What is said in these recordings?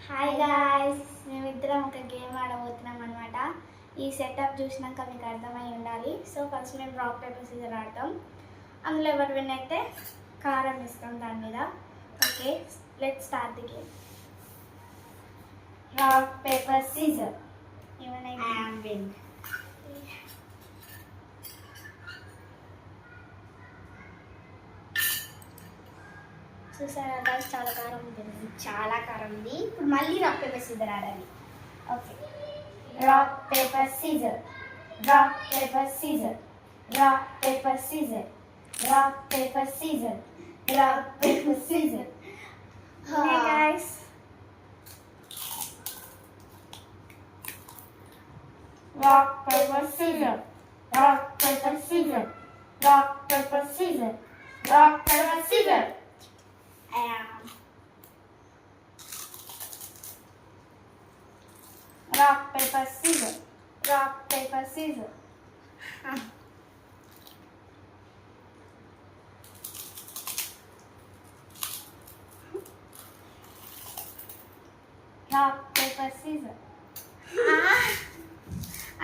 Hi guys, మేమిద్దరం ఒక game ఆడబోతున్నాం అనమాట. ఈ సెటప్ చూసినాక మీకు అర్థమై ఉండాలి. సో ఫస్ట్ మేము రాక్ పేపర్ సీజర్ ఆడతాం. అందులో ఎవరు విన్ అయితే కారం ఇస్తాం దాని మీద. Okay, let's start the game. Rock paper scissor. Win. చూసారా గాయ్స్, చాలా కారం ఉంటుంది. చాలా కారం ఉంది. ఇప్పుడు మళ్ళీ రాక్ పేపర్ సీజర్ ఆడాలి. Okay, rock paper scissor, rock paper scissor, rock paper scissor, rock paper scissor, rock paper scissor. Hey guys, rock paper scissor, rock paper scissor, rock paper scissor, rock paper scissor. Rock paper scissor, rock paper scissor. Rock paper scissor.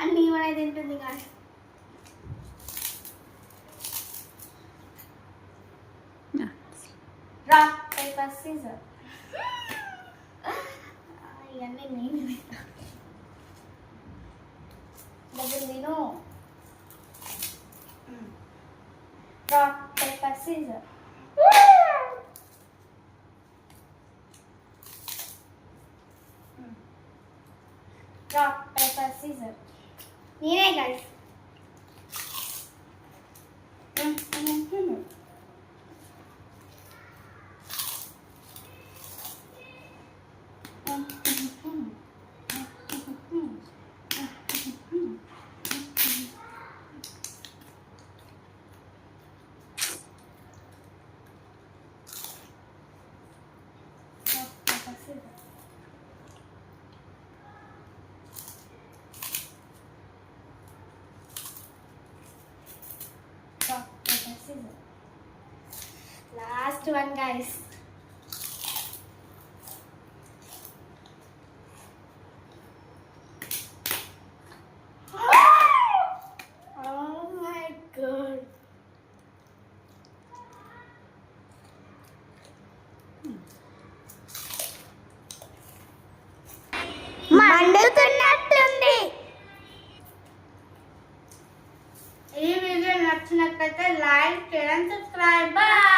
అన్నీ మన తింటుంది కానీ rock paper Caesar. ఇవన్నీ నేను డబ్బులు తిను. Rock paper scissor. Rock paper scissor. నేనే guys. Last one guys. Oh my god. మండుతున్నట్టుంది. ఈ వీడియో నచ్చినట్లయితే like, share and subscribe. Bye.